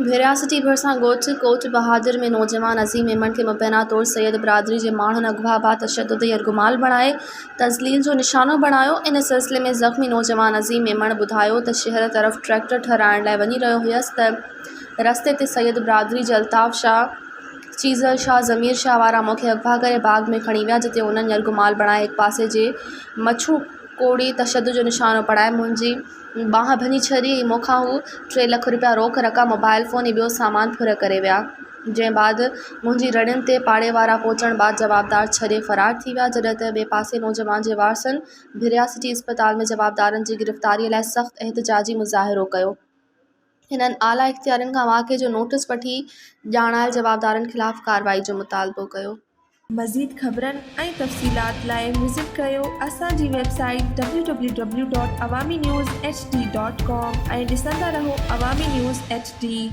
भेरिया city भरिसां ॻोठ कोट बहादुर में नौजवान अज़ीम मेमन खे मुबैना तौर सैयद बिरादरी जे माण्हुनि अगवा बा तशद्दुद यरगुमाल बणाए तज़लील जो निशानो बणायो। इन सिलसिले में ज़ख़्मी नौजवान अज़ीम मेमन ॿुधायो त शहर तरफ़ ट्रैक्टर ठहिराइण लाइ वञी रहियो हुयसि त रस्ते ते सैयद बिरादरी जे अल्ताफ़ शाह, चीज़ल शाह, ज़मीर शाह वारा मूंखे अगवा करे बाग़ में खणी विया, जिते उन्हनि यरगुमाल बणाए हिक पासे जे मच्छू कोड़ी तशद्दुद जो निशानो पढ़ाए मुंहिंजी बांह भञी छॾी। मूंखां हू 3 लाख रुपया रोक रक़म, मोबाइल फ़ोन ऐं ॿियो सामान फुर करे विया, जंहिं बाद मुंहिंजी रड़ियुनि ते पाड़े वारा पहुचण बाद जवाबदार छॾे फ़रार थी विया। जॾहिं त ॿिए पासे नौजवान जे वारसनि भिरिया सिटी इस्पताल में जवाबदारनि जी गिरफ़्तारीअ लाइ सख़्त एहतिजाजी मुज़ाहिरो कयो। हिननि आला इख़्तियारनि खां वाक़े जो नोटिस वठी ॼाणायल जवाबदारनि ख़िलाफ़ कार्रवाई जो मुतालबो कयो। मज़ीद ख़बरनि ऐं तफ़सीलात लाइ विज़िट कयो असांजी वेबसाइट www.awamiNewsHD.com ऐं ॾिसंदा रहो अवामी न्यूज़ HD।